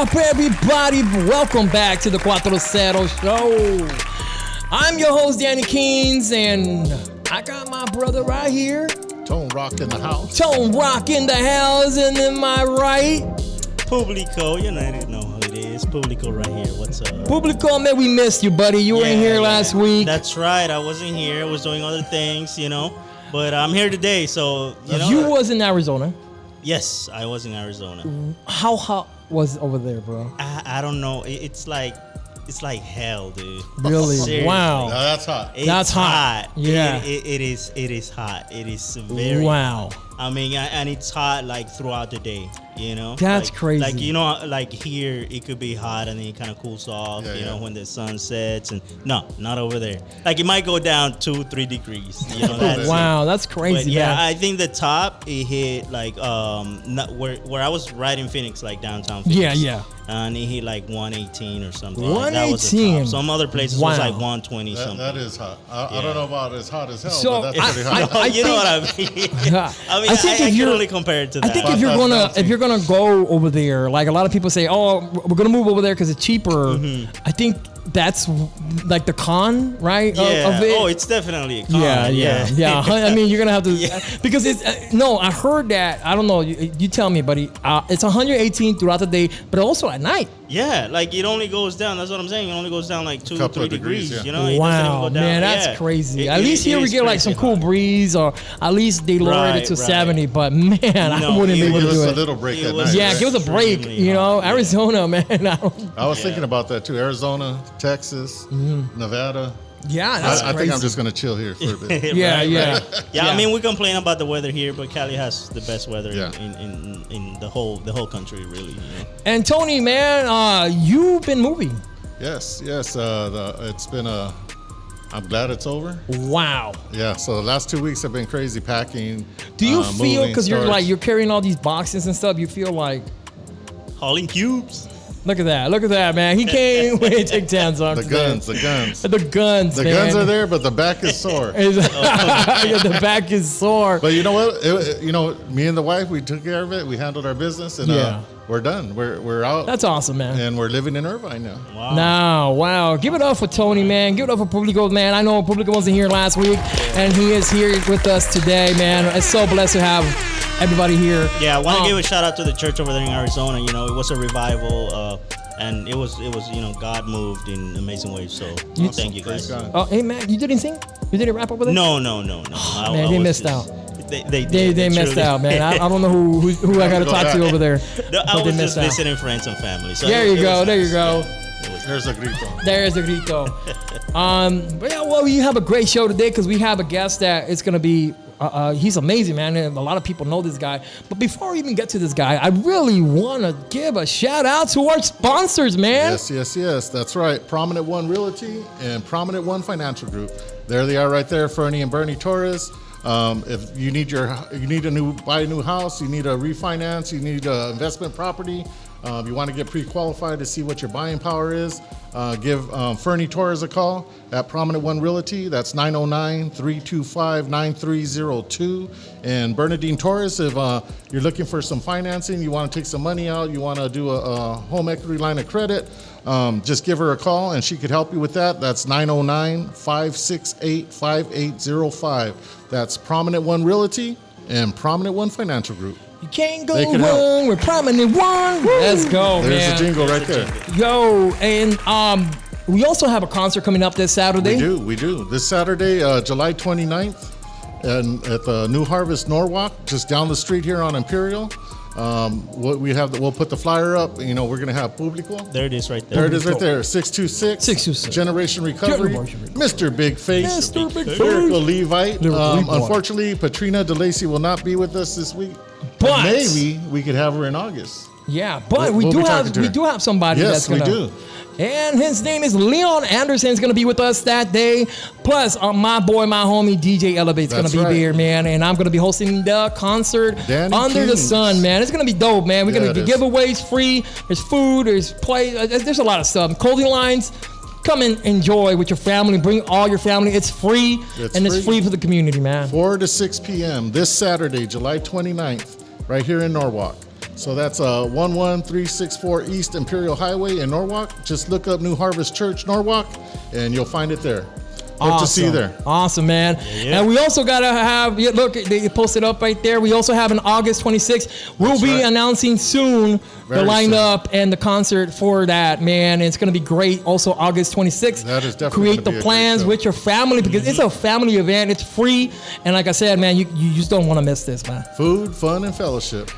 up, everybody? Welcome back to the CUATRO CERO show. I'm your host, Danny Keynes, and I got my brother right here. Tone Rock in the house. Tone Rock in the house, and in my right, Publico, you know who it is. Publico right here. What's up? Publico, man, we missed you, buddy. You weren't here last week. That's right. I wasn't here. I was doing other things, But I'm here today, so, You was in Arizona. Yes, I was in Arizona. How hot was it over there, bro? I don't know. It's like hell, dude. Really? Seriously. Wow. Now that's hot. That's hot. Yeah. It is hot. It is very wow. I mean, and it's hot like throughout the day, That's like, crazy. Like, like here, it could be hot and then it kind of cools off, when the sun sets. And no, not over there. Like it might go down 2-3 degrees. Wow, that's crazy. But yeah, man. I think the top it hit like where I was right in Phoenix, like downtown Phoenix. Yeah. And it hit like 118 or something. 118. That was the top. Some other places was like 120 something. That is hot. I don't know about as hot as hell, So, but that's pretty hot. You know what I mean? I can only compare it to that. I think if you're gonna go over there, like a lot of people say, oh, we're gonna move over there because it's cheaper. I think that's like the con, right? Yeah. Of it. Oh, it's definitely a con. Yeah. I mean, you're gonna have to because it's I heard that. I don't know. You tell me, buddy. It's 118 throughout the day, but also at night. Yeah, like it only goes down. That's what I'm saying. It only goes down like 2-3 degrees. Yeah. It doesn't even Wow, go down. man, that's crazy. At least here we get like some cool breeze, or at least they lowered it to 70. But man, I wouldn't be able to do Give us it. a little break at night. Yeah, give us a break. Arizona, man. I was thinking about that too. Arizona, Texas, Nevada. Yeah, that's I crazy. think I'm just gonna chill here for a bit. Yeah. I mean, we complain about the weather here, but Cali has the best weather Yeah. in the whole country, really. And Tony, man, you've been moving. Yes. It's been I'm glad it's over. Wow. Yeah. So the last 2 weeks have been crazy packing. Do you feel, because storage. you're carrying all these boxes and stuff, you feel like, Hauling cubes. look at that, man. He can't wait to take 10s on The guns. The guns, The man. guns are there, but the back is sore. The back is sore. But you know what? Me and the wife, we took care of it. We handled our business, and we're done. We're out. That's awesome, man. And we're living in Irvine now. Wow. Wow. Give it up for Tony, man. Give it up for Publico, man. I know Publico wasn't here last week, and he is here with us today, man. It's so blessed to have everybody here. Yeah, I want to give a shout out to the church over there in Arizona. It was a revival, and it was God moved in amazing ways. So thank you guys. Oh, hey, man, you didn't sing? You didn't rap over there? No. Man, they missed out. They missed out, man. I don't know who I got to talk to over there. No, I was just visiting friends and family. So There you go. There's a grito. There's the grito. Well, we have a great show today because we have a guest that is going to be. He's amazing, man, and a lot of people know this guy. But before we even get to this guy, I really want to give a shout out to our sponsors, man. Yes. That's right. Prominent One Realty and Prominent One Financial Group. There they are, right there, Fernie and Bernie Torres. If you need buy a new house, you need a refinance, you need an investment property. You want to get pre-qualified to see what your buying power is, give Fernie Torres a call at Prominent One Realty. That's 909-325-9302. And Bernadine Torres, if you're looking for some financing, you want to take some money out, you want to do a home equity line of credit, just give her a call and she could help you with that. That's 909-568-5805. That's Prominent One Realty and Prominent One Financial Group. You can't go wrong with Prominent One. Let's go, There's man. the jingle right there. Yo, and we also have a concert coming up this Saturday. We do. This Saturday, July 29th, and at the New Harvest Norwalk, just down the street here on Imperial. We'll put the flyer up. We're gonna have Publico. There it is right there. 626 Generation Recovery. Mr. Big Face. Mr. Big Face. Lyrical Levite. Unfortunately, Patrina DeLacy will not be with us this week. But maybe we could have her in August. Yeah, but we do have somebody that's gonna. Yes, we do. And his name is Leon Anderson. Is going to be with us that day. Plus, my homie, DJ Elevate's going to be there, man. And I'm going to be hosting the concert Under the Sun, man. It's going to be dope, man. We're going to do giveaways free. There's food. There's play. There's a lot of stuff. Clothing lines. Come and enjoy with your family. Bring all your family. It's free. It's free for the community, man. 4 to 6 p.m. this Saturday, July 29th, right here in Norwalk. So that's 11364 East Imperial Highway in Norwalk. Just look up New Harvest Church, Norwalk, and you'll find it there. Hope to see you there. Awesome, man. Yeah. And we also got to have, look, they posted up right there. We also have an August 26th. We'll be announcing soon the lineup and the concert for that, man. And it's going to be great. Also, August 26th. That is definitely create the plans with your family because it's a family event. It's free. And like I said, man, you just don't want to miss this, man. Food, fun, and fellowship.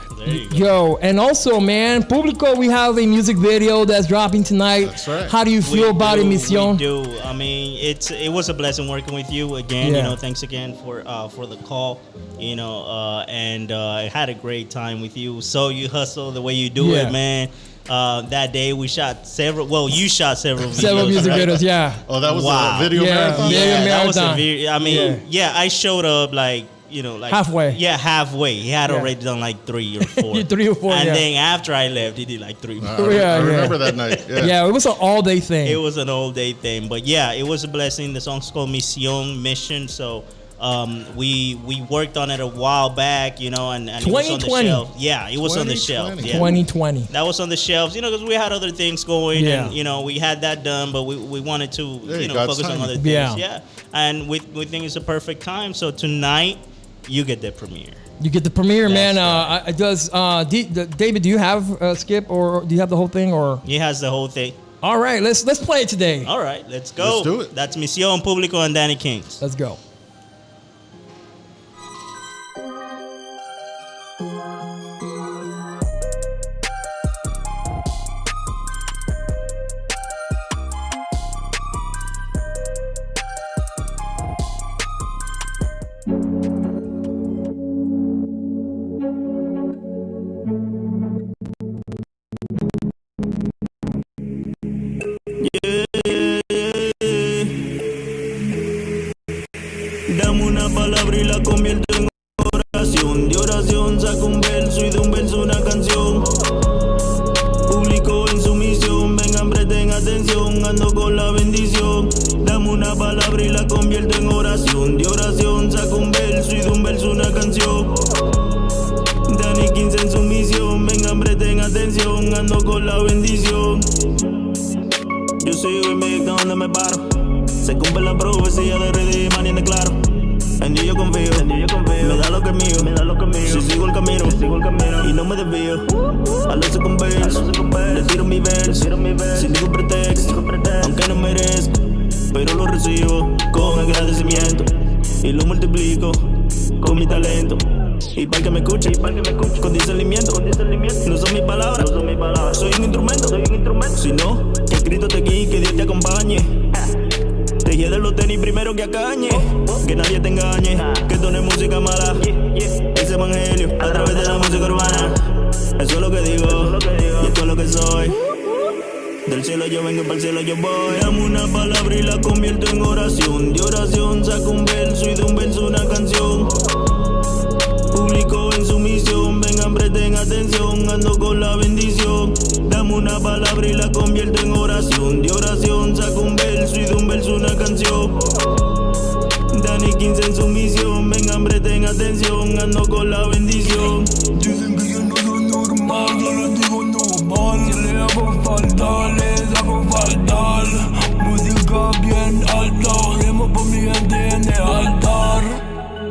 Yo, and also, man, Publico, we have a music video that's dropping tonight. That's right. How do you feel about it, Mission? We do. I mean, it was a blessing working with you again. You know, thanks again for the call. You know, and I had a great time with you. So you hustle the way you do it, man. That day we shot several. Well, you shot several music videos. Yeah. Oh, that was a video marathon. Yeah, that was a I mean, I showed up like. You know, like halfway. Yeah, halfway. He had already done like 3 or 4. 3 or 4. And then after I left, he did like 3 more. I remember that night. Yeah, it was an all-day thing. It was an all-day thing, but yeah, it was a blessing. The song's called Mission. So we worked on it a while back, you know, and it was on the shelf. Yeah, it was on the shelf. Yeah. 2020. That was on the shelves, you know, because we had other things going, and you know, we had that done, but we wanted to, you know, focus on other things. Yeah, and we think it's a perfect time. So tonight. You get the premiere. You get the premiere, man. Right. David? Do you have a skip, or do you have the whole thing, or he has the whole thing? All right, let's play it today. All right, let's go. Let's do it. That's Mission, Publico, and Danny Kings. Let's go. Dame una palabra y la convierto en oración. De oración saco un verso y de un verso una canción. Publico en su misión, vengan presten atención, ando con la bendición. Dame una palabra y la convierto en oración. De oración saco un verso y de un verso una canción. Danny 15 en su misión, vengan presten atención, ando con la bendición. Yo sigo y me donde me paro. Se cumple la profecía de Redeeman y en claro. En Dios yo confío, me da lo que es mío, si sigo el camino, y no me desvío. A lo se converso, le tiro mi verso, sin ningún pretexto, aunque no merezco, pero lo recibo con agradecimiento y lo multiplico con mi talento. Y para que me escuche, con discernimiento, no son mis palabras, soy un instrumento, sino que Cristo te guíe y que Dios te acompañe. Te de los tenis primero que acañe, que nadie te engañe, que esto no es música mala, es evangelio a través de la música urbana. Eso es lo que digo, y esto es lo que soy. Del cielo yo vengo, para el cielo yo voy. Dame una palabra y la convierto en oración. De oración saco un verso y de un verso una canción. Publico en su misión, vengan presten atención, ando con la bendición. Dame una palabra y la convierto en oración. De oración saco un verso y de un verso una canción. Danny 15 en su misión, vengan presten atención, ando con la bendición. Dicen que yo no soy normal, yo les digo normal. Si le hago falta, les hago faltar. Música bien alta, oremos por mi gente en el altar.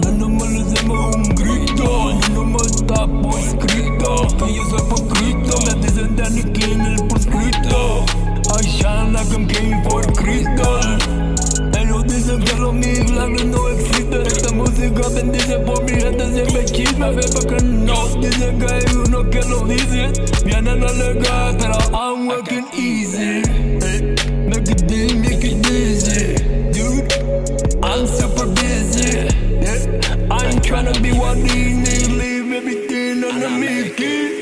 Ya no me les demos un grito, ya no me está por escrito, que yo soy por Cristo. Me dicen Danny King, el proscrito. I shine like I'm king for crystal. Ellos dicen que los milagros no existen. Esta música bendice por mi gente, siempre chisme, bebé que no. Dicen que hay uno que lo dice, vienen a alegar, pero I'm working easy. Hey, make it easy, dude. I'm super busy. Yeah, I ain't tryna be one easy, leave everything on the Mickey.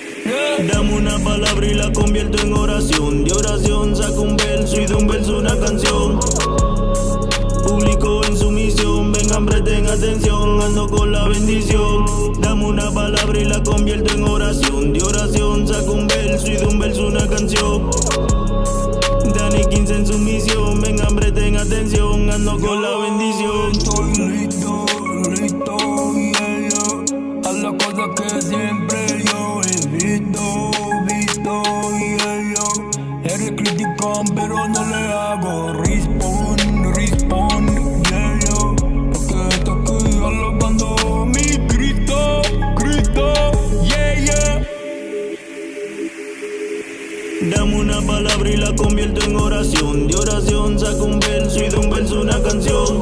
Dame una palabra y la convierto en oración. De oración saco un verso y de un verso una canción. Publico en su misión, vengan presten atención, ando con la bendición. Dame una palabra y la convierto en oración. De oración saco un verso y de un verso una canción. Danny 15 en su misión, vengan presten atención, ando con la bendición. Estoy listo, yeah, yeah. A las cosas que siempre yo he visto. llaman pero no le hago respawn, yeah, yo. Porque esto aquí alabando mi Cristo, yeah. Dame una palabra y la convierto en oración. De oración saco un verso y de un verso una canción.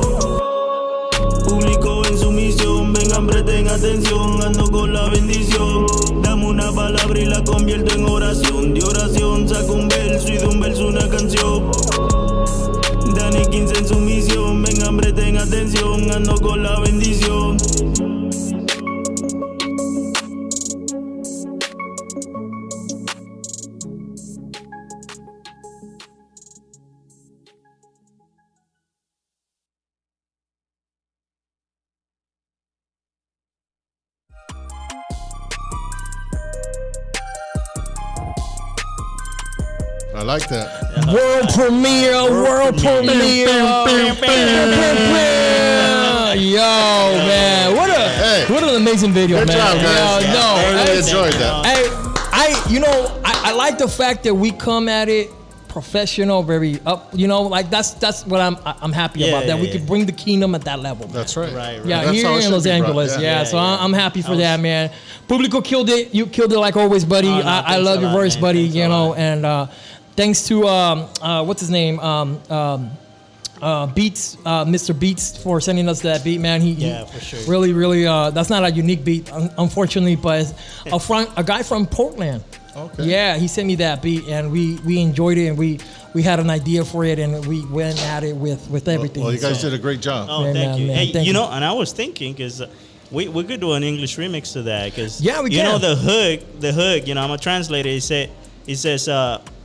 Publico en su misión, vengan presten atención, ando con la bendición. Dame una palabra y la convierto en oración. De oración saco un verso y de un verso una canción. Dani 15 en su misión, vengan presten atención, ando con la bendición. I like that. World premiere. Yo, man, what an amazing video, Good man. job, guys. Yo, no, I really enjoyed that. I like the fact that we come at it professional, very up. Like that's what I'm happy about. That we could bring the kingdom at that level. That's right. Right. Yeah, That's here how it in should Los be brought. Angeles. Yeah, so yeah. I'm happy for that, man. Publico killed it. You killed it like always, buddy. Oh, no, I love thanks a your lot, verse, man. buddy. Thanks a You know, lot. and thanks to what's his name, Beats, Mr. Beats, for sending us that beat, man. Yeah, for sure. Really, that's not a unique beat, unfortunately, but it's a guy from Portland. Okay. Yeah, he sent me that beat, and we enjoyed it, and we had an idea for it, and we went at it with everything. Well, you guys So- did a great job. Oh, Yeah, thank man, you. man, Hey, thank you you. know, and I was thinking because we could do an English remix to that because Yeah, we you know can. the hook. You know, I'm a translator. It says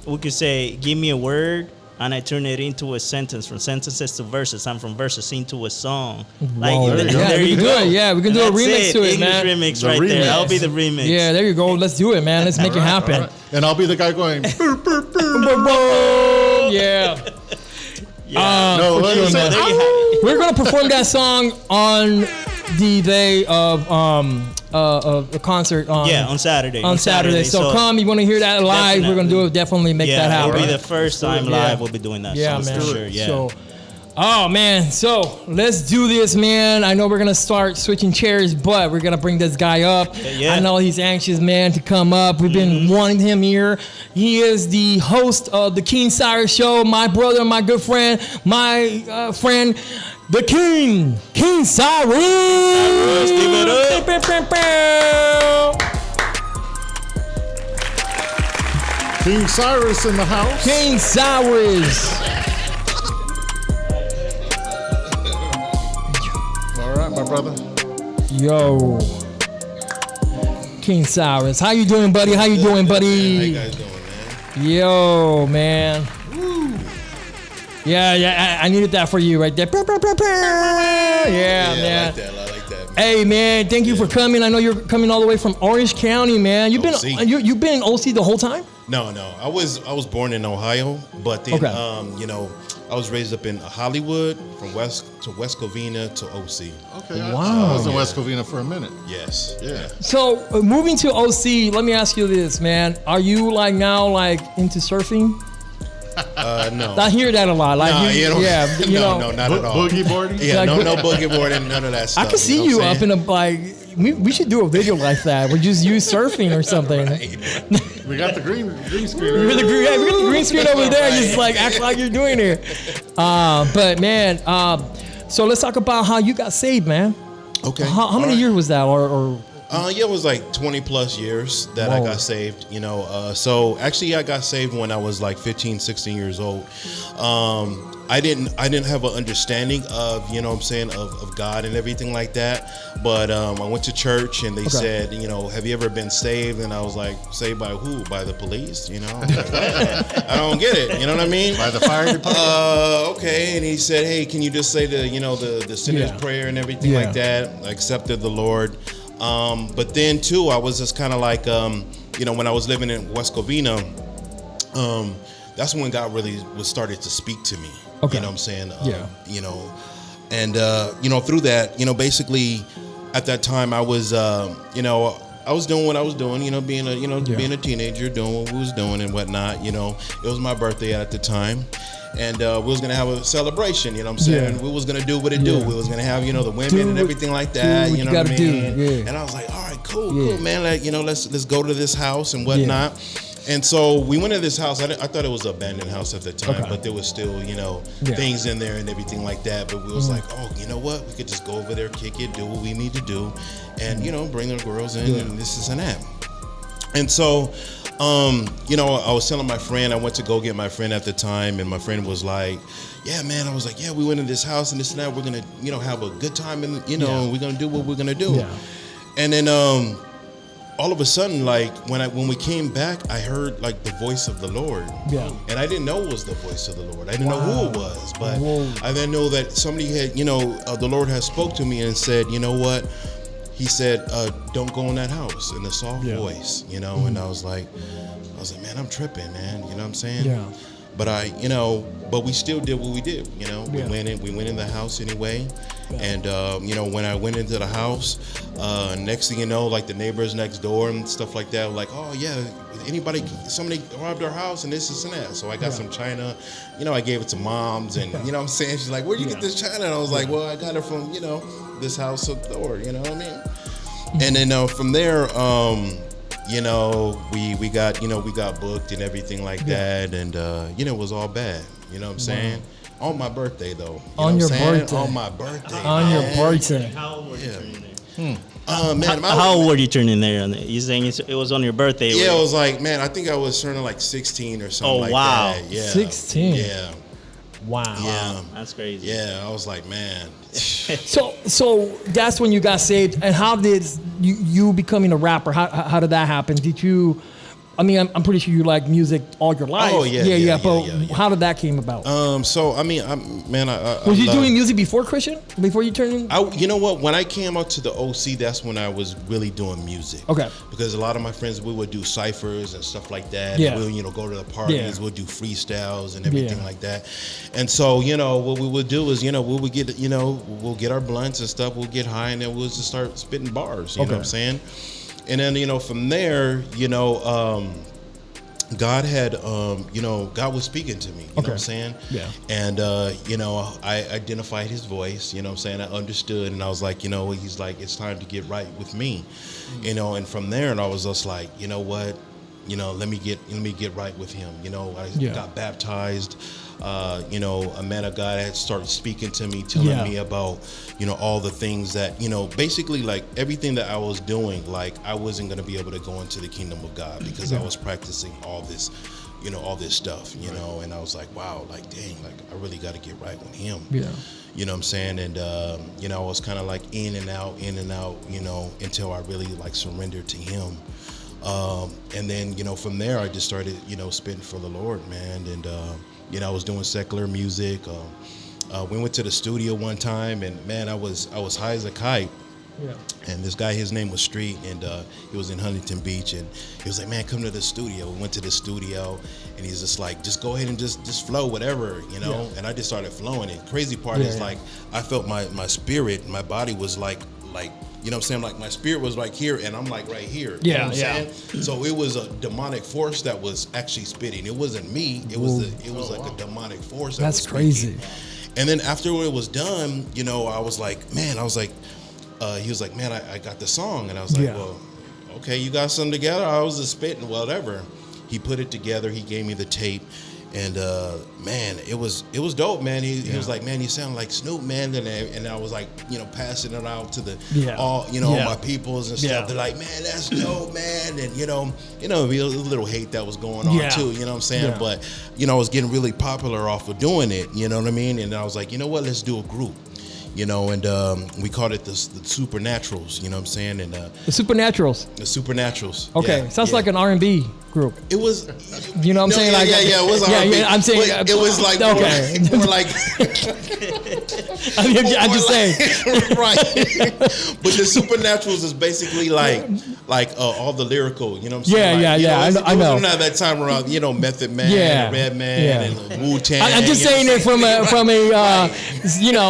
we could say, "Give me a word." And I turn it into a sentence, from sentences to verses. I'm from verses into a song. Like Whoa. There you go. Yeah, there we you can go. do it. Yeah, we can And do a that's remix to it, English man. remix The right remix. there. That'll be the remix. Yeah, there you go. Let's do it, man. Let's make it happen. All right. And I'll be the guy going. Yeah. No, what You is know, it? there you have it. We're gonna perform that song on the day of the concert on On Saturday. on Saturday. So come, you want to hear that live? We're gonna do it. Definitely make that it'll happen. be the first time Yeah. live we'll be doing that Yeah, song man. for sure. Yeah. So, oh man, so let's do this, man. I know we're gonna start switching chairs, but we're gonna bring this guy up. Yeah. I know he's anxious, man, to come up. We've been wanting him here. He is the host of the King Cyrus Show. My brother, my good friend, my friend, the King Cyrus. Give it up. King Cyrus in the house. King Cyrus. All right, my brother. Yo. King Cyrus. How you doing, buddy? How you doing, buddy? How you guys doing, man? Yo, man. Yeah, I needed that for you right there. Yeah, I man. like that. I like that. Man. Hey, man, thank you for coming. I know you're coming all the way from Orange County, man. You've been OC. you've been in OC the whole time? No. I was born in Ohio, but then Okay. you know, I was raised up in Hollywood, from West Covina to OC. Okay. Wow. I was in West Covina for a minute. Yes. Yeah. So, moving to OC, let me ask you this, man. Are you now into surfing? No. I hear that a lot. Like, Nah, you know, you no, know. not at all. Boogie boarding? Yeah, Like, no boogie boarding, none of that stuff. I can see know you what I'm up in a we should do a video like that. We just use surfing or something. We got the green screen. We got the green screen over there. Just like act like you're doing it. But man, so let's talk about how you got saved, man. Okay. How many All right. years was that? Or Yeah, it was like 20 plus years that I Whoa. got saved, you know. So actually I got saved when I was like 15, 16 years old. I didn't have an understanding of, you know what I'm saying, of God and everything like that. But I went to church and they said, you know, have you ever been saved? And I was like, saved by who? By the police? You know? I don't get it. You know what I mean? By the fire department. Okay. And he said, hey, can you just say the sinner's Yeah. prayer and everything Yeah. like that? I accepted the Lord. But then too, I was just kind of like, you know, when I was living in West Covina, that's when God really started to speak to me. Okay. You know what I'm saying? Yeah. You know, and, you know, through that, you know, basically at that time I was, you know, I was doing what I was doing, being a teenager, doing what we was doing and whatnot. It was my birthday at the time. And we was going to have a celebration, you know what I'm saying? We was going to do what it do. We was going to have, the women and everything like that, you know what I mean? And I was like, all right, cool, man. Like, let's go to this house and whatnot. And so we went to this house. I thought it was an abandoned house at the time, but there was still, things in there and everything like that. But we was like, oh, you know what? We could just go over there, kick it, do what we need to do, and, bring the girls in and this and that. And so, I was telling my friend, I went to go get my friend at the time, and my friend was like, yeah, man. I was like, yeah, we went in this house and this and that. We're going to, have a good time and, we're going to do what we're going to do. Yeah. And then, all of a sudden, like when we came back, I heard like the voice of the Lord. Yeah. And I didn't know it was the voice of the Lord. I didn't know who it was, but I then know that somebody had, the Lord had spoke to me and said, you know what? He said, don't go in that house, in a soft voice, and I was like, man, I'm tripping, man. You know what I'm saying? Yeah. But but we still did what we did. We went in the house anyway. And, when I went into the house, next thing you know, like the neighbors next door and stuff like that, were like, oh, yeah, somebody robbed our house and this and that. So I got some china, I gave it to moms and, you know what I'm saying? She's like, where'd you get this china? And I was like, well, I got it from, this house up the door, you know what I mean? And then from there, we got booked and everything like that. And, it was all bad. You know what I'm saying? On my birthday, though. On your birthday. On my birthday. On your birthday. How old were you turning there? How old were you turning there? You saying it was on your birthday? Yeah, it was like, man, I think I was turning like 16 or something like that. Yeah. 16? Yeah. Wow. Yeah. That's crazy. Yeah, I was like, man. So that's when you got saved. And how did you becoming a rapper, how did that happen? Did you... I mean, I'm pretty sure you like music all your life. Oh yeah. But how did that came about? So I mean, was you doing music before Christian? Before you turned in? You know what? When I came out to the OC, that's when I was really doing music. Okay. Because a lot of my friends, we would do ciphers and stuff like that. Yeah. And we'll go to the parties. We'll do freestyles and everything like that. And so what we would do is we would get we'll get our blunts and stuff. We'll get high and then we'll just start spitting bars. You know what I'm saying? And then, from there, God had, God was speaking to me, you know what I'm saying? Yeah. And, I identified his voice, you know what I'm saying? I understood and I was like, he's like, it's time to get right with me, and from there, and I was just like, you know what? Let me get right with him. I got baptized. A man of God had started speaking to me, telling me about, all the things that, basically like everything that I was doing, like I wasn't going to be able to go into the kingdom of God because I was practicing all this, all this stuff, and I was like, wow, like, dang, like I really got to get right with him. Yeah. You know what I'm saying? And, I was kind of like in and out, until I really like surrendered to him. And then, from there, I just started, spitting for the Lord, man. And, I was doing secular music. We went to the studio one time, and man, I was high as a kite. Yeah. And this guy, his name was Street, and he was in Huntington Beach, and he was like, "Man, come to the studio." We went to the studio, and he's just like, "Just go ahead and just flow, whatever, Yeah. And I just started flowing. And crazy part is like, I felt my spirit, my body was like. You know what I'm saying? Like my spirit was like here and I'm like right here. You know what I'm saying? So it was a demonic force that was actually spitting. It wasn't me. It was like a demonic force. That's crazy. And then after it was done, I was like, he was like, man, I got the song. And I was like, well, okay, you got something together? I was just spitting, whatever. He put it together. He gave me the tape. And man, it was dope, man. He was like, man, you sound like Snoop, man. And I was like, passing it out to the all my peoples and stuff. They're like, man, that's dope, man. And a little hate that was going on too. You know what I'm saying? Yeah. But I was getting really popular off of doing it. You know what I mean? And I was like, you know what? Let's do a group. And we called it the Supernaturals, you know what I'm saying? And the Supernaturals. The Supernaturals. Okay, sounds like an R&B group. It was, you know what I'm saying? Like, it was R&B. Yeah, I'm saying it was like more like I'm just saying. Right. But the Supernaturals is basically like all the lyrical, you know what I'm saying? I know. At that time around, Method Man, and Redman, and Wu-Tang. I'm just saying it from a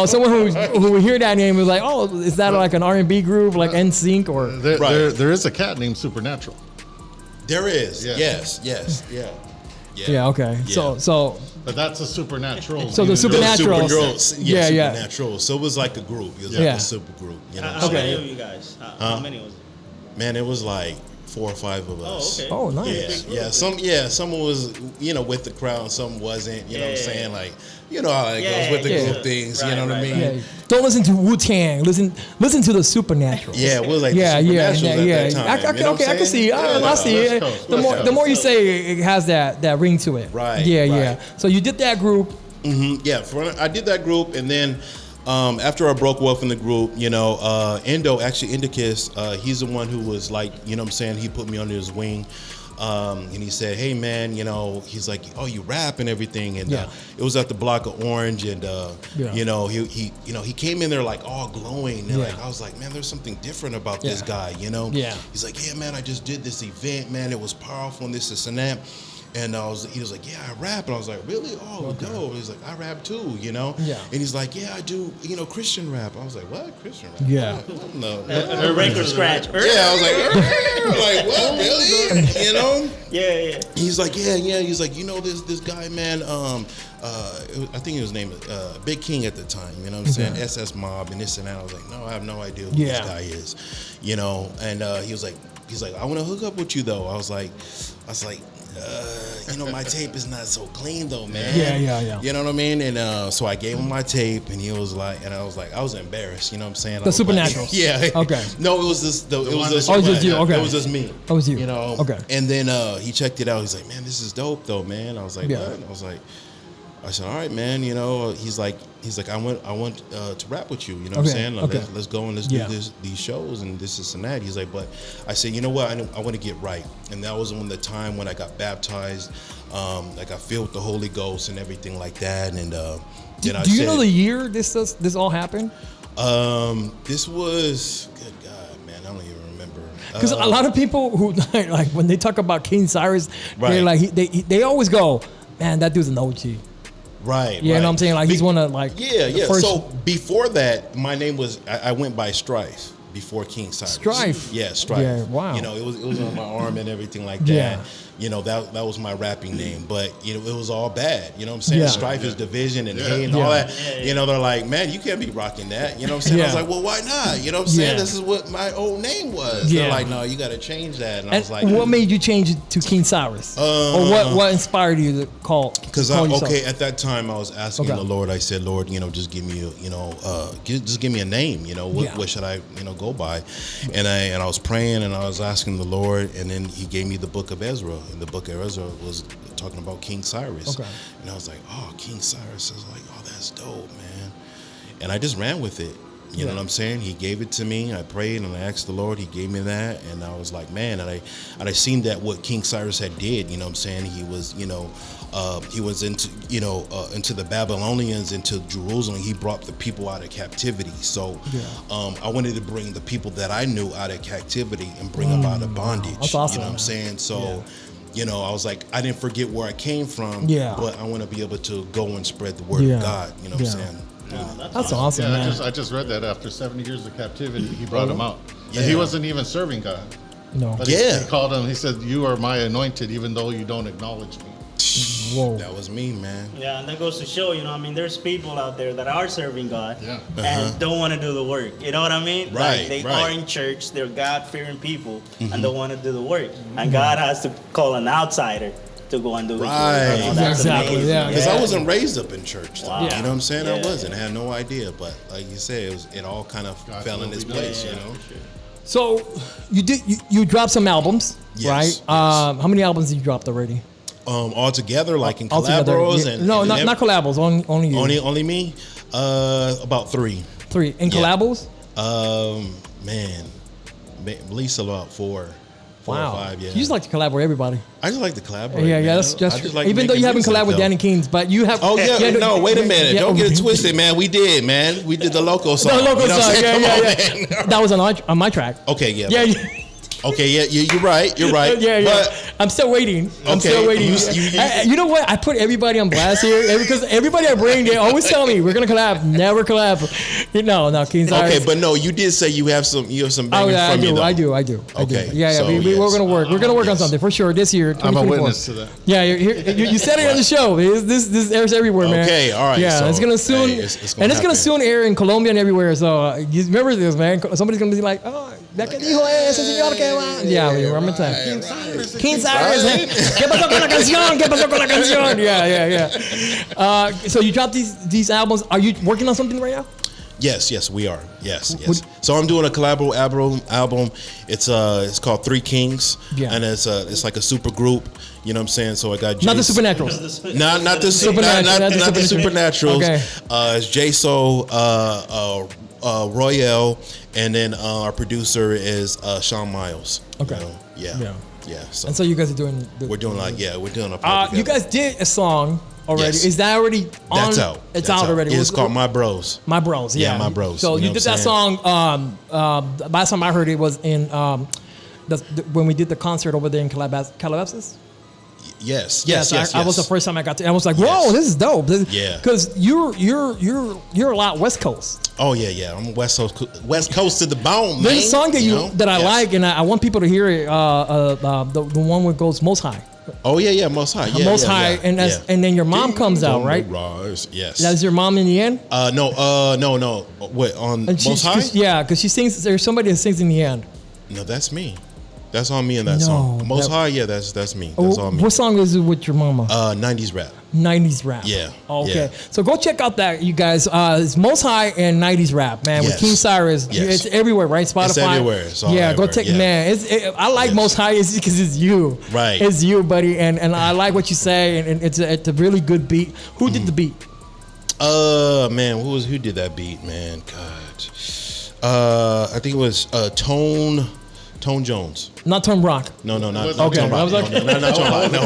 someone who's who hear that name is like, oh, is that like an R&B group, like NSYNC or? There is a cat named Supernatural. There is. Yeah. Yes. Yeah. Yeah. Okay. Yeah. So. But that's a supernatural. So the supernatural. Supernatural. So it was like a group. It was like a super group. You know. How many of you guys? How many was it? Man, it was like 4 or 5 of us. Okay. Oh, nice. Yeah. Some was with the crowd, some wasn't. You know what I'm saying? Like, you know how it goes with the group things. Right, you know what I mean? Yeah. Don't listen to Wu-Tang. Listen to the Supernatural. Yeah, it was like the Supernaturals at that time. I can see. I see it. The more you say, it has that ring to it. Right. Yeah. So you did that group. Mm-hmm. Yeah, I did that group, and then after I broke away from the group, Indicus, he's the one who was like, you know what I'm saying, he put me under his wing. And he said, hey man, he's like, oh, you rap and everything. And it was at the block of Orange. And, he came in there like all glowing. And I was like, man, there's something different about this guy, Yeah. He's like, yeah, man, I just did this event, man. It was powerful and this and that. And he was like, yeah, I rap. And I was like, really? Oh, dope. He's like, I rap too, Yeah. And he's like, yeah, I do, Christian rap. I was like, what? Christian rap? Yeah. No. A record scratch. Yeah, I was like, like, what, really? Yeah. He's like, yeah. He's like, this guy, man, I think his name was Big King at the time, you know what I'm saying? SS Mob and this and that. I was like, no, I have no idea who this guy is, And he was like, I want to hook up with you though. I was like, my tape is not so clean though, man. Yeah. You know what I mean? And so I gave him my tape, and he was like, and I was embarrassed. You know what I'm saying? The Supernaturals. Like, yeah. Okay. No, it was just just you. Okay. It was just me. It was you. Okay. And then he checked it out. He's like, man, this is dope though, man. I was like, what? I said, all right, man. He's like, I want to rap with you. You know what I'm saying? Like, let's go and let's do these shows and this and that. He's like, but I said, you know what? I want to get right. And that was when the time when I got baptized, I got filled with the Holy Ghost and everything like that. And then do you know the year this all happened? This was, good God, man, I don't even remember. Because a lot of people who like when they talk about King Cyrus, they're like they always go, man, that dude's an OG. Right. Yeah, you know what I'm saying? Like he's one of like First... So before that, my name was I went by Strife before King Cyrus. Strife. Yeah, Strife. Yeah, wow. It was on my arm and everything like that. Yeah. That was my rapping name, but it was all bad. You know what I'm saying? Strife is division and hate and all that. They're like, man, you can't be rocking that. You know what I'm saying? I was like, well, why not? You know what I'm saying? This is what my old name was. They're like, no, you got to change that. And I was like, what made you change it to King Cyrus? Or what inspired you to call? Because at that time I was asking the Lord. I said, Lord, just give me just give me a name. What should I go by? And I was praying and I was asking the Lord, and then He gave me the book of Ezra. And the book of Ezra was talking about King Cyrus. Okay. And I was like, oh, King Cyrus. I was like, oh, that's dope, man. And I just ran with it. You know what I'm saying? He gave it to me. I prayed and I asked the Lord. He gave me that. And I was like, man, and I seen that what King Cyrus had did, you know what I'm saying? He was, he was into the Babylonians, into Jerusalem. He brought the people out of captivity. So I wanted to bring the people that I knew out of captivity and bring them out of bondage. That's awesome. You know what I'm saying? So, I was like, I didn't forget where I came from, but I want to be able to go and spread the word of God. You know what I'm saying? That's awesome, man. I just read that after 70 years of captivity, He brought him out. And he wasn't even serving God. No. But he called him, he said, you are my anointed, even though you don't acknowledge me. Whoa. That was me, man. Yeah, and that goes to show, there's people out there that are serving God and don't want to do the work. You know what I mean? Right. Like they are in church, they're God-fearing people and don't want to do the work. And God has to call an outsider to go and do the work. That's exactly. amazing. Yeah. Because I wasn't raised up in church. Though. Wow. You know what I'm saying? Yeah. I wasn't. I had no idea. But like you said, it all kind of fell in its place, So you dropped some albums, right? Yes. How many albums did you drop already? All together, like in collabos and not collabos. Only you. Only me. About 3. 3 in collabos. Man, at least about 4. 4 or 5. Yeah. You just like to collaborate with everybody. I just like to collaborate. Yeah, that's true. Like even though you haven't collabed with Danny Kings, but you have. Oh yeah, no, wait a minute. Don't get it twisted, man. We did, man. We did the local song. The local song. Yeah. That was on my track. Okay, yeah. Yeah. Okay, yeah, you're right. You're right. Yeah. But, I'm still waiting. I'm still waiting. You know what? I put everybody on blast here because everybody I bring, they always tell me we're gonna collab. Never collab. No, King Cyrus. Okay, but no, you did say you have some bangers from you, though. I do. Okay. Yeah. So, We're gonna work. We're gonna work on something for sure this year. I'm a witness to that. Yeah, you said it on the show. This airs everywhere, man. Okay, all right. Yeah, so, it's gonna soon, it's gonna soon air in Colombia and everywhere. So you remember this, man. Somebody's gonna be like, oh, ¿de qué dijo ese señor que va? Yeah, we remember time. King Cyrus. ¿Qué pasó con la canción? ¿Qué pasó con la canción? Yeah. So you dropped these albums. Are you working on something right now? Yes, we are. Yes. So I'm doing a collaborative album. It's called Three Kings, and it's like a super group. You know what I'm saying? So I got not the Supernaturals. not the Supernaturals. Okay. It's J-So, Royale, and then our producer is Sean Miles. Okay. You know? Yeah. So you guys are doing. We're doing a project. You guys did a song already. Yes. Is that already on? That's out. It's out already. It's called My Bros. My Bros. Yeah, My Bros. So you did that song. Last time I heard it was in when we did the concert over there in Calabasas. Yes. I was the first time I got to. I was like, whoa, this is dope. Because you're a lot West Coast. Oh yeah. I'm West Coast to the bone. There's a song that I like, and I want people to hear it. The one where it goes Most High. Oh yeah, Most High. Most High, and then your mom comes out, right? Yes. That's your mom in the end. No. Wait, on Most High? Yeah, because she sings. There's somebody that sings in the end. No, that's me. That's on me in that song. Most High, yeah, that's me. That's on me. What song is it with your mama? 90s rap. 90s rap. Yeah. Okay. Yeah. So go check out that, you guys. It's Most High and 90s rap, man, with King Cyrus. Yes. It's everywhere, right? Spotify. It's everywhere. It's all go check, man. I like Most High because it's you. Right. It's you, buddy. And I like what you say, and it's a really good beat. Who did the beat? Man, who did that beat, man? God. I think it was Tone Jones. Not Tom Rock. No, not okay. Tom Rock. I was like, not Tom Rock. No.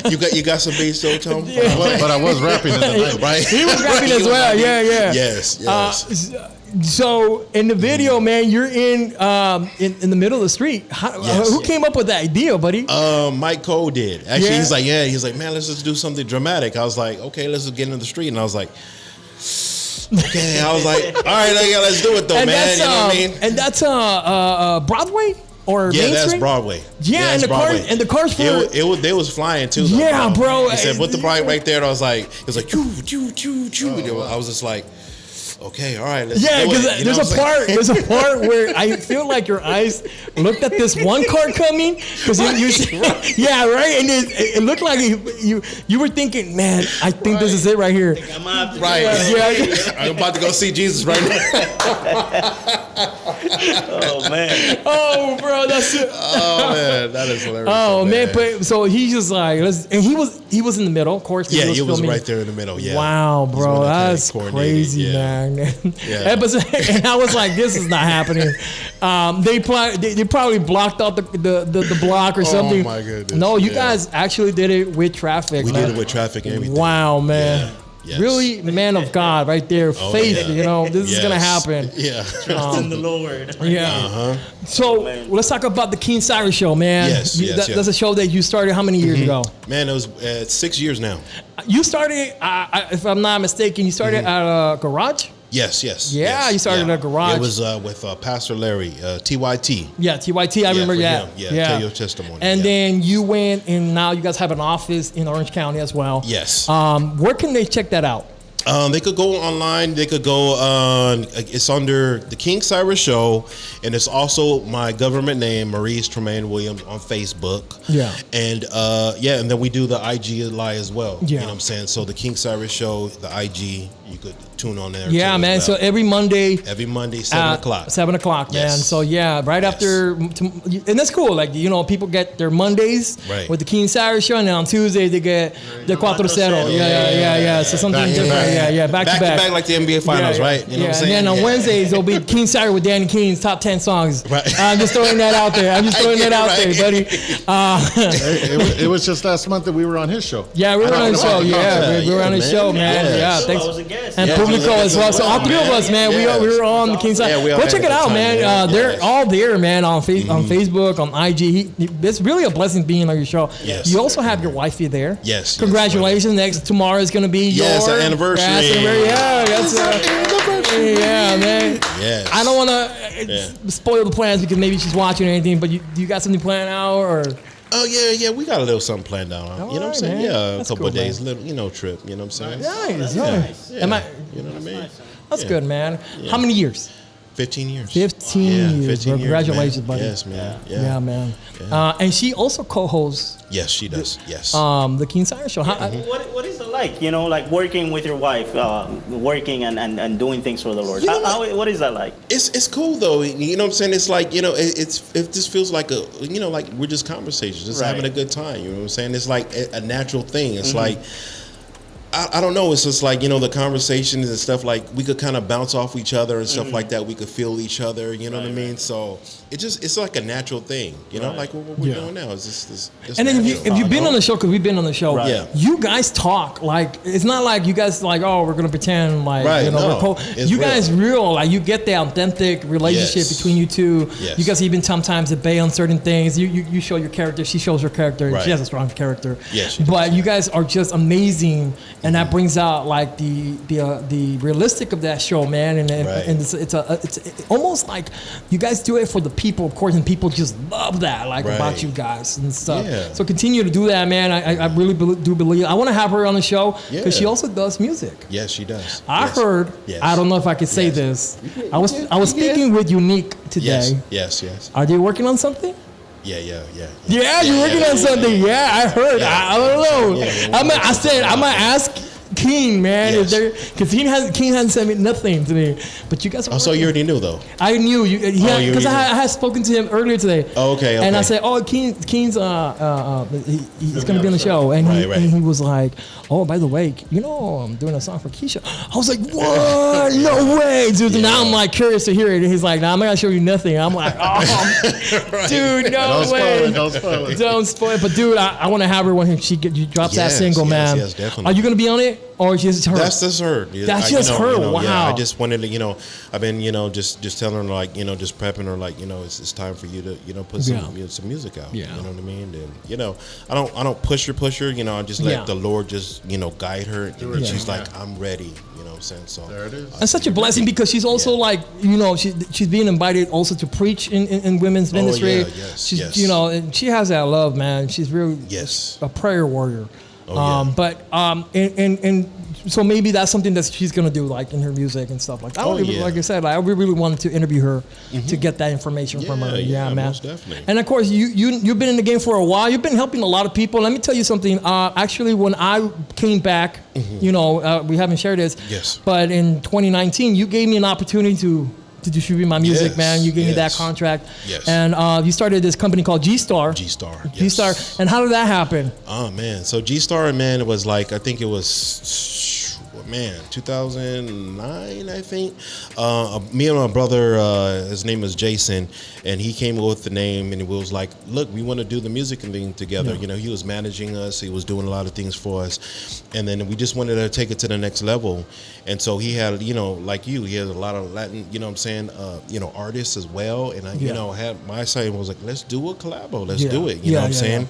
You got some beats though, Tom? Yeah. But I was rapping at the night, right? He was rapping as well. Yeah. Yes. So in the video, man, you're in the middle of the street. Who came up with that idea, buddy? Mike Cole did. Actually, he's like, man, let's just do something dramatic. I was like, okay, let's just get into the street. And I was like, okay. I was like, all right, let's do it though, man. You know what I mean? And that's Broadway or Main that's Street? Broadway. Yeah, and the cars they was flying too. Though, yeah, bro. He said, put the bike right there. And I was like, it was like, choo. I was just like, okay, all right. Let's do it. There's a part where I feel like your eyes looked at this one car coming because yeah, right, and it looked like you were thinking, man, I think this is it right here. Right. Yeah. I'm about to go see Jesus right now. Oh man. Oh, bro, that's it. Oh man, that is hilarious. Oh man, but so he's just like, and he was in the middle, of course. Yeah, he was right there in the middle. Yeah. Wow, bro, that's crazy, man. Yeah. And I was like, this is not happening. They probably blocked out the block or something. Oh my goodness. No, you guys actually did it with traffic. We did it with traffic and everything. Wow, man. Yeah. Yes. Really, man of God, right there. Faith, this is gonna happen. Yeah. Trust in the Lord. Yeah. So let's talk about the King Cyrus show, man. Yes. That's a show that you started how many years ago? Man, it was 6 years now. You started, if I'm not mistaken, you started at a garage? Yes. Yeah, you started in a garage. It was with Pastor Larry, TYT. Yeah, TYT, I remember that. Yeah, Tell Your Testimony. And then you went, and now you guys have an office in Orange County as well. Yes. Where can they check that out? They could go online. They could go on. It's under the King Cyrus Show, and it's also my government name, Maurice Tremaine Williams, on Facebook. Yeah. And and then we do the IG Live as well. Yeah. You know what I'm saying? So the King Cyrus Show, the IG, you could tune on there. Yeah, man. So every Monday, 7 o'clock. 7 o'clock, man. So right after, and that's cool. Like, people get their Mondays with the King Cyrus Show, and then on Tuesdays they get the CUATRO CERO. Yeah. So something different. Yeah, back to back. Like the NBA Finals, right? You know what I'm saying? And then on Wednesdays, it'll be King Cyrus with Danny King's top 10 songs. Right. I'm just throwing that out there. There, buddy. It was just last month that we were on his show. Yeah, we were on his show. Yeah, we were on his show, man. Yeah, thanks. I was a guest. and Publico as well. So all three of us, man, we were on the King side. Yeah, go check it out, man. They're all there, man, on Facebook, on IG. It's really a blessing being on your show. Yes. You also have your wifey there. Yes. Congratulations. Tomorrow is going to be your anniversary. Yeah, that's yeah, man. Yes. I don't want to spoil the plans because maybe she's watching or anything, but you got something planned out or? Oh yeah, we got a little something planned out. You know what I'm saying? Man. Yeah, That's a couple cool, of days, man. little, trip. You know what I'm saying? Nice. Yeah. Am I? You know what I mean? That's good, man. How many years? 15 years. 15 years. 15 Bro. years, Congratulations, man. buddy. Yes, man. Yeah, man. Yeah. And she also co-hosts. Yes, she does. Yes. The King Sire Show. What is it like? You know, like working with your wife, working and doing things for the Lord. What is that like? It's cool though. You know what I'm saying? It's like, you know, it just feels like like we're just conversations, just having a good time. You know what I'm saying? It's like a natural thing. It's like, I don't know. It's just like, you know, the conversations and stuff, like we could kind of bounce off each other and stuff like that. We could feel each other. You know what I mean? So it's like a natural thing. You know, like what we're doing now. It's just and then if you've been on the show, because we've been on the show, you guys talk like it's not like you guys like, oh, we're gonna pretend like you know you guys real, like you get the authentic relationship between you two. You guys even sometimes debate on certain things. You show your character, she shows her character, and she has a strong character. But you guys are just amazing. And that brings out like the realistic of that show, man. And it's almost like you guys do it for the people, of course, and people just love that, like about you guys and stuff. Yeah. So continue to do that, man. I really do believe. I want to have her on the show because she also does music. Yes, she does. I heard. I don't know if I could say this. I was speaking with Unique today. Yes. Are they working on something? Yeah. You're working on something. Yeah, I heard. I don't know. I said I might ask King, man, because King hasn't sent me nothing to me. But you guys are. So you already knew though. I knew you because I had spoken to him earlier today. Oh, okay. And I said, oh, King's he's gonna be on the show, and he was like, oh, by the way, you know, I'm doing a song for Keisha. I was like, what? No way, dude. Now I'm like curious to hear it. And he's like, nah, I'm not gonna show you nothing. I'm like, oh, dude, no way. Don't spoil it. But dude, I want to have her when she drops that single, man. Yes, definitely. Are you gonna be on it? Or just her? That's just her. That's just her. Wow. Yeah, I just wanted to, I've been, just telling her, like, just prepping her, like, it's time for you to, put some music out. Yeah. You know what I mean? And, I don't push her. I just let the Lord just, guide her. And she's like, I'm ready. You know what I'm saying? So there it is. That's such a blessing because she's also like, she's being invited also to preach in women's ministry. She's, and she has that love, man. She's really a prayer warrior. And so maybe that's something that she's gonna do, like in her music and stuff like that. Like I said, I really wanted to interview her to get that information from her. Yeah, man. Most definitely. And of course, you've been in the game for a while. You've been helping a lot of people. Let me tell you something. Actually, when I came back, we haven't shared this. Yes. But in 2019, you gave me an opportunity to distribute my music, man. You gave me that contract. Yes. And you started this company called G-Star. G-Star. G-Star. And how did that happen? Oh, man. So G-Star, man, it was like, I think it was, 2009, I think. Me and my brother, his name is Jason, and he came up with the name, and it was like, look, we want to do the music thing together. Yeah. He was managing us. He was doing a lot of things for us. And then we just wanted to take it to the next level. And so he had, like you, he had a lot of Latin, artists as well. And I, had my side and was like, let's do a collabo. Let's do it. You know what I'm saying?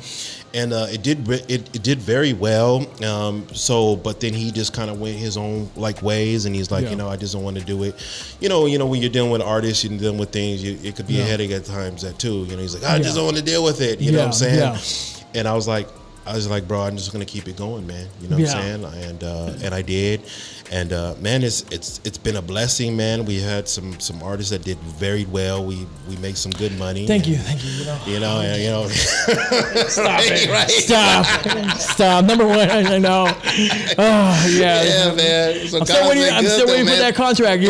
And it did very well. But then he just kind of went his own like ways, and he's like, I just don't want to do it. When you're dealing with artists, you're dealing with things, it could be a headache at times that too. He's like, I just don't want to deal with it. You know what I'm saying? Yeah. And I was like, bro, I'm just gonna keep it going, man. You know what I'm saying? And I did. And man, it's been a blessing, man. We had some artists that did very well. We made some good money. Thank you. Stop it! Right? Stop. Number one, I know. Oh yeah, man. So I'm still waiting for that contract.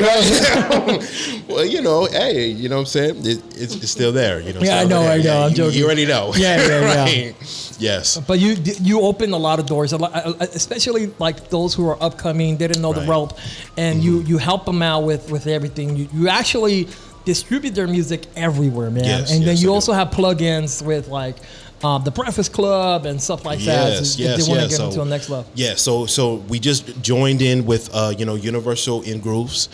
Well, hey, you know what I'm saying? It's still there. I know. I'm joking. You already know. Yeah. Right. Yes. But you opened a lot of doors, especially like those who are upcoming, didn't know the rope, and you help them out with everything. You actually distribute their music everywhere, man. Then you also have plugins with like the Breakfast Club and stuff like that. Yes, They want to get into the next level. Yeah, so we just joined in with Universal in Grooves.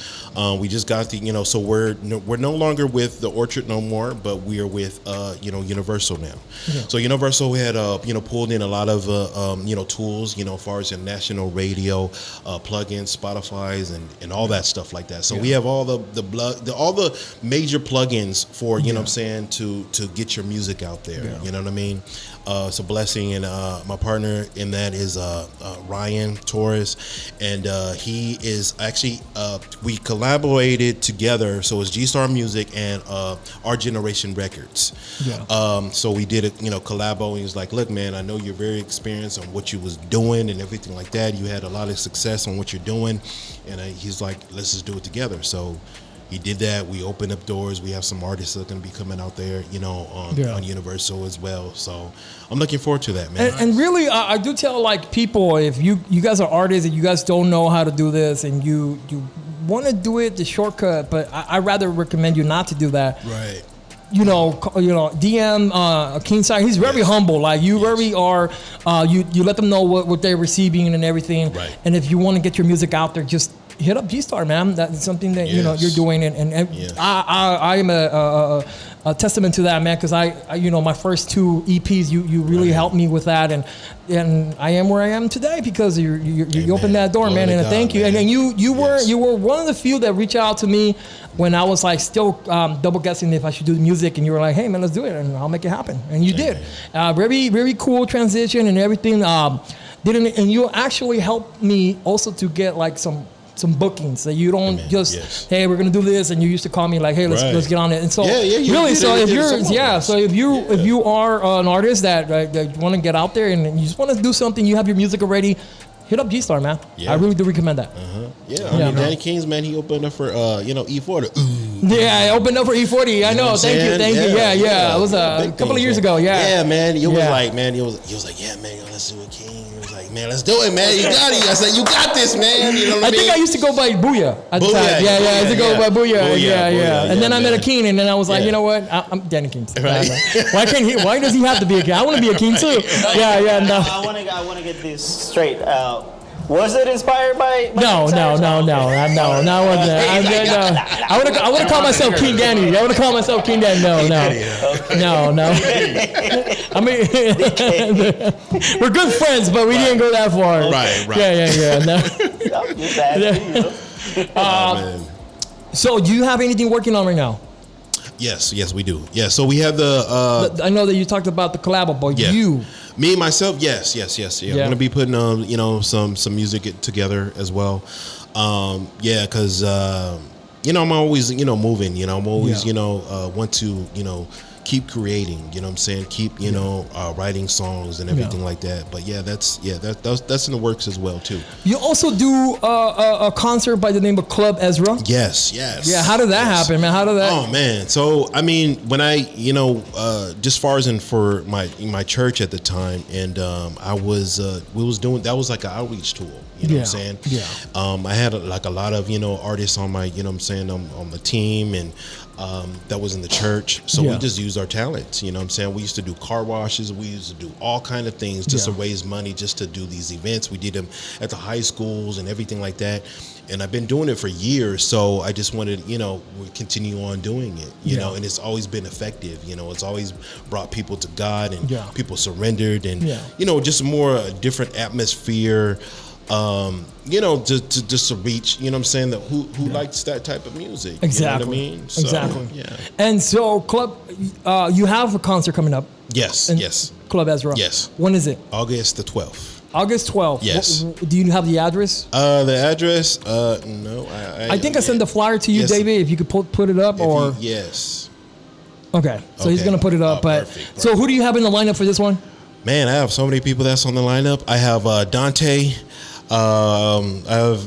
We just got the so we're no longer with the Orchard no more, but we are with Universal now. Yeah. So Universal had pulled in a lot of tools as far as national radio plugins, Spotify's and all that stuff like that. So we have all all the major plugins for what I'm saying to get your music out there. Yeah. You know what I mean? It's a blessing, and my partner in that is Ryan Torres, and he is actually we collaborated together. So it's G-Star Music and Our Generation Records. Yeah. So we did a collabo, and he was like, "Look, man, I know you're very experienced on what you was doing and everything like that. You had a lot of success on what you're doing," and he's like, "Let's just do it together." So he did that. We opened up doors. We have some artists that are going to be coming out there, on Universal as well. So I'm looking forward to that, man. And really, I do tell people, if you guys are artists and you guys don't know how to do this and you want to do it the shortcut, but I rather recommend you not to do that. Right. DM Keenside. He's very humble. Like you very are. You let them know what they're receiving and everything. Right. And if you want to get your music out there, just hit up G-Star, man. That's something that you're doing, and I am a testament to that, man. Because I my first 2 EPs, you really helped me with that, and I am where I am today because you opened that door, man. And thank you. And you were one of the few that reached out to me when I was like still double guessing if I should do music, and you were like, "Hey, man, let's do it, and I'll make it happen." And you did. Very very cool transition and everything. And you actually helped me also to get like some bookings that you don't hey, we're gonna do this, and you used to call me like, hey, let's get on it. And so really, so if you are an artist that want to get out there and you just want to do something, you have your music already, hit up G-Star, man. I really do recommend that. Danny Kings, man, he opened up for E40. Yeah, I opened up for E40. I know. Thank you. Yeah. It was a couple of years ago. Yeah, man. He was like, man, he was like, yeah, man, let's do it, King. Man, let's do it, man. You got it. I said, you got this, man. You know what I mean? think I used to go by Booyah at the time. Yeah, I used to go by Booyah. Yeah. And then I met a Keen, and then I was like, you know what? I'm Danny King. Right. Why does he have to be a King? I want to be a King too. Yeah. No. I want to get this straight. Was it inspired by No. I want to call myself King Danny. I want to call myself King Danny. No. I mean, we're good friends, but we didn't go that far. Right. Yeah. No. So, do you have anything working on right now? Yes, we do. Yeah, so we have the. I know that you talked about the collab, but you. Me, myself, yes. I'm gonna be putting some music together as well. Because I'm always moving. I'm always want to keep creating. You know what I'm saying? Keep writing songs and everything like that. But that's in the works as well too. You also do a concert by the name of Club Ezra. Yes. Yeah. How did that happen, man? How did that? Oh man. So I mean, when I just far as in for my church at the time, and we was doing that was like an outreach tool. You know what I'm saying? Yeah. I had a lot of artists on my on the team, and that was in the church. So we just used our talents. You know what I'm saying? We used to do car washes. We used to do all kind of things just to raise money, just to do these events. We did them at the high schools and everything like that. And I've been doing it for years. So I just wanted, we continue on doing it, you know, and it's always been effective. It's always brought people to God, and people surrendered, and, just a more different atmosphere. Just to reach, you know what I'm saying, that who likes that type of music. Exactly. You know what I mean? So, exactly. Yeah. And so, Club, you have a concert coming up. Yes. Club Ezra. Yes. When is it? August the 12th. August 12th. Yes. Do you have the address? The address, no. I think I sent the flyer to you, David, if you could put it up, or. Yes. Okay. So he's going to put it up. But perfect. So who do you have in the lineup for this one? Man, I have so many people that's on the lineup. I have Dante. I have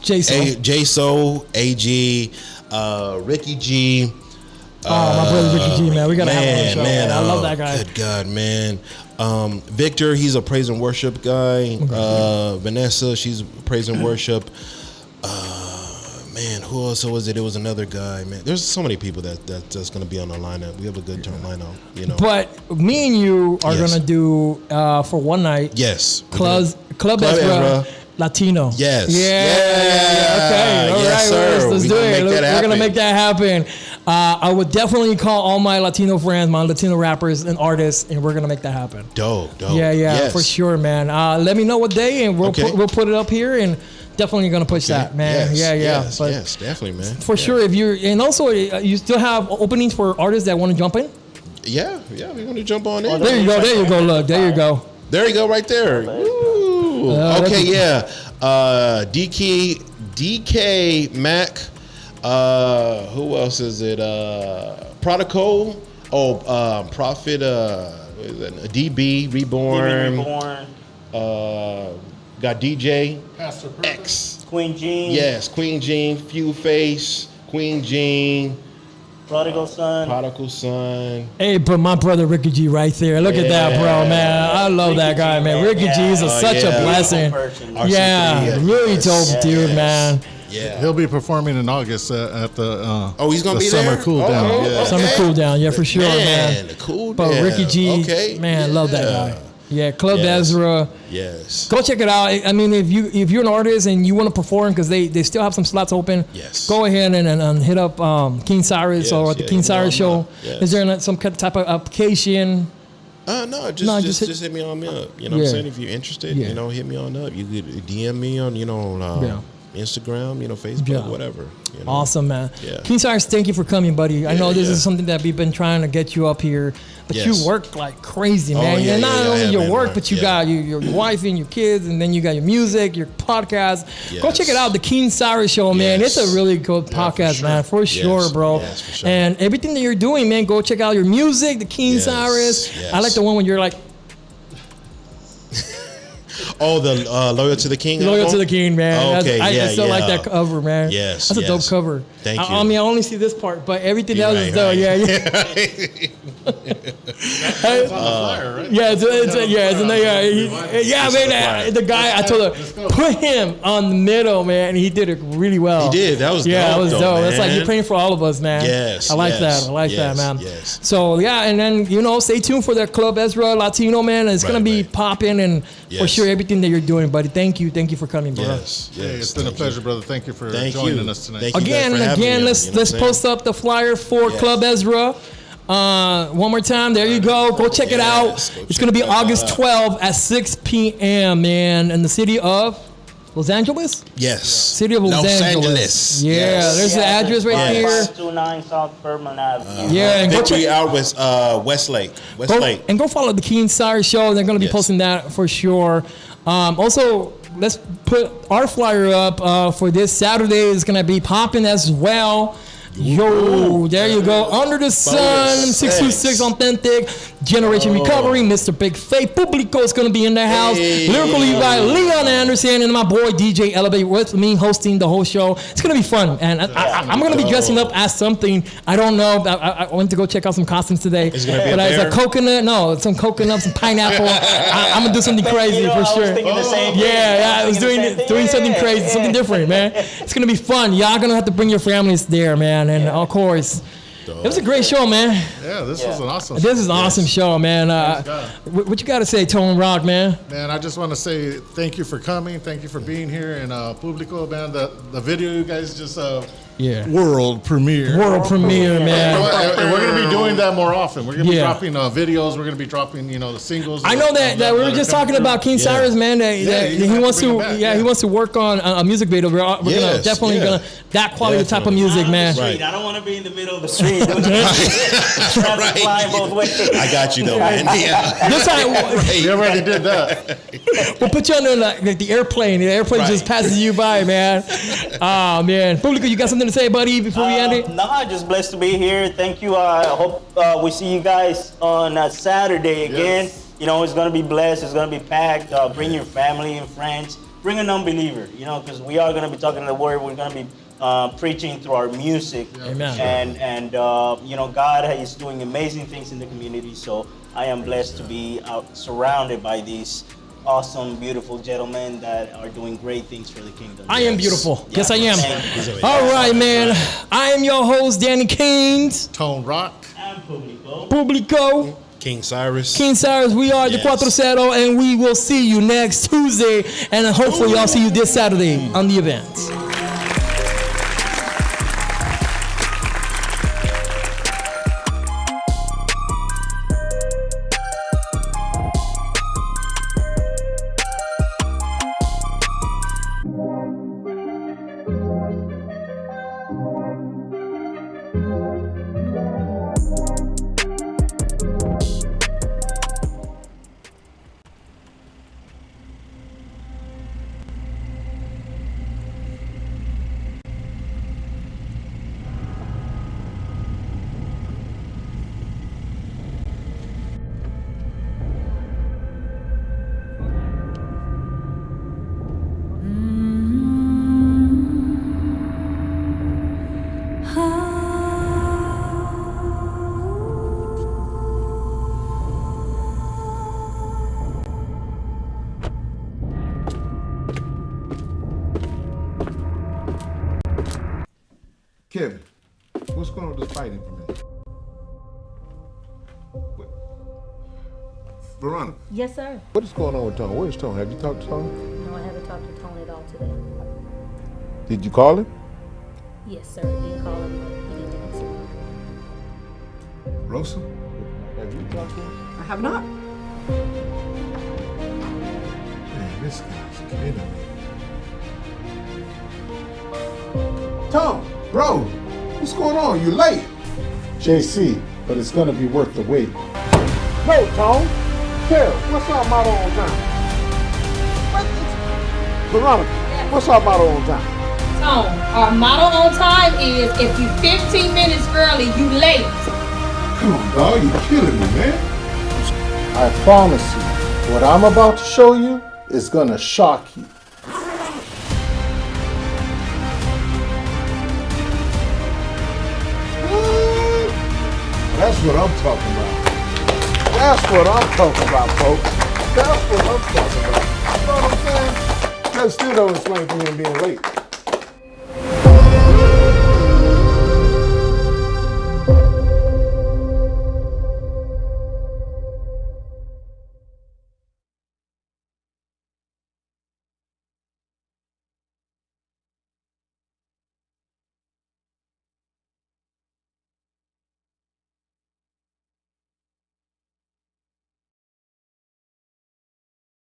J-So, AG, Ricky G. My brother Ricky G, man. We gotta have him on the show. Man, I love that guy. Good God, man. Victor, he's a praise and worship guy. Okay. Vanessa, she's praise and worship. Man, who else was it? It was another guy, man. There's so many people that's going to be on the lineup. We have a good lineup, you know. But me and you are going to do, for one night, yes, Club Ezra Latino. Yes. Yeah. Okay. All yes, right. Sir. Let's do it. We're going to make that happen. I would definitely call all my Latino friends, my Latino rappers and artists, and we're going to make that happen. Dope. Yeah, yes. for sure, man. Let me know what day, and we'll put it up here, and definitely going to push that, man. Yes, but yes, definitely, man. For sure. If you're, and also you still have openings for artists that want to jump in? Yeah, we're going to jump on in. There you go. Look, there you go. There you go, right there. Woo. Okay, yeah. DK, Mac. Who else is it? Protocol. Prophet. What is that? DB Reborn. Got DJ Pastor X. Queen Jean. Yes, Queen Jean. Few Face. Queen Jean. Prodigal Son. Hey, but my brother Ricky G right there. Look at that, bro, man. I love Ricky that guy, G, man. man. Ricky G is such a blessing. Really dope dude, man. Yeah, he'll be performing in August at the. He's gonna the be summer there? cool down. Okay. Summer cool down, yeah, for sure, man. Cool but down. Ricky G, man, love that guy. Yeah, Club Ezra. Yes. Go check it out. I mean, if you're an artist and you want to perform, because they still have some slots open. Yes. Go ahead and hit up King Cyrus or the King Cyrus show. Yes. Is there some type of application? No, just hit me on up. You know what I'm saying? If you're interested, you know, hit me on up. You could DM me on, Instagram, Facebook, whatever. You know? Awesome, man. Yeah. King Cyrus, thank you for coming, buddy. I know this is something that we've been trying to get you up here, but you work like crazy, man. And not only your work, but you got your wife and your kids, and then you got your music, your podcast. Go check it out, the King Cyrus Show, man. It's a really good podcast, man, for sure, bro. Yes, for sure. And everything that you're doing, man, go check out your music, the King Cyrus. I like the one when you're like, the Loyal to the King? Loyal to the King, man. Okay, I still like that cover, man. Yes, that's a dope cover. Thank you. I mean, I only see this part, but everything else is dope. Yeah. It's on the flyer, right? Man. The guy, I told her, put him on the middle, man. And he did it really well. He did. That was dope. That was dope. Man. That's like you're praying for all of us, man. Yes. I like that, man. Yes. So and then stay tuned for the Club Ezra Latino, man. It's gonna be popping, and for sure everything that you're doing, buddy. Thank you for coming, bro. Yes. Hey, it's been a pleasure, brother. Thank you for joining us tonight. Again, let's post up the flyer for Club Ezra. One more time, there you go. Go check it out. It's going to be August 12th at 6 p.m., man, in the city of Los Angeles? Yes. City of Los Angeles. Yeah, there's the address right here. 529 South Furman Avenue. And go check out Westlake. And go follow the King Cyrus Show. They're going to be posting that for sure. Also, let's put our flyer up for this Saturday. It's going to be popping as well. Yo, there you go. Under the Sun, 626 Authentic, Generation Recovery, Mr. Big Faith, Publico is going to be in the house. Lyrically by Leon Anderson and my boy DJ Elevate with me hosting the whole show. It's going to be fun, and I'm going to be dressing up as something. I don't know. I went to go check out some costumes today. It's going to be a bear? It's a coconut. No, some coconut, some pineapple. I'm going to do something crazy for sure. I was doing something crazy, something different, man. It's going to be fun. Y'all going to have to bring your families there, man. And of course, it was a great show, man. Yeah, this was an awesome show. This is an awesome show, man. What you got to say, Tone Rock, man? Man, I just want to say thank you for coming. Thank you for being here. And Publico, man, the video you guys just world premiere, man. And we're gonna be doing that more often. We're gonna be dropping videos. We're gonna be dropping, the singles. I know that we were just talking about King Cyrus, man. He wants to work on a music video. We're gonna definitely that quality type of music, man. Right. I don't want to be in the middle of the street. Traffic flying both ways. I got you though, man. We already did that. We'll put you on the airplane. The airplane just passes you by, man. Oh man, Publico, you got something to say, buddy, before we end it? Nah, just blessed to be here. Thank you. I hope we see you guys on Saturday again. Yes. It's going to be blessed. It's going to be packed. Bring your family and friends. Bring an unbeliever, because we are going to be talking the word. We're going to be preaching through our music. Amen. And God is doing amazing things in the community. So I am blessed to be surrounded by these awesome, beautiful gentlemen that are doing great things for the kingdom. I am beautiful. Yes, I am. Thank you. All right, man. I am your host, Danny Keynes. Tone Rock. And Publico. King Cyrus. King Cyrus, we are the CUATRO CERO, and we will see you next Tuesday, and hopefully I'll see you this Saturday on the event. Kevin, what's going on with this fight information? What? Veronica, Yes, sir. what is going on with Tone? Where's Tone? Have you talked to Tone? No, I haven't talked to Tony at all today. Did you call him? Yes, sir. Didn't call him, but he didn't answer. Rosa, have you talked to him? I have not. Man, this guy's kidding me. Tone, bro, what's going on? You late? JC, but it's gonna be worth the wait. No, Tone. Carol, what's our motto on time? Veronica, what's our motto on time? Tone, our motto on time is if you 15 minutes early, you late. Come on, dog, you're killing me, man. I promise you, what I'm about to show you is gonna shock you. That's what I'm talking about. That's what I'm talking about, folks. That's what I'm talking about. You know what I'm saying? That still don't explain to me being late.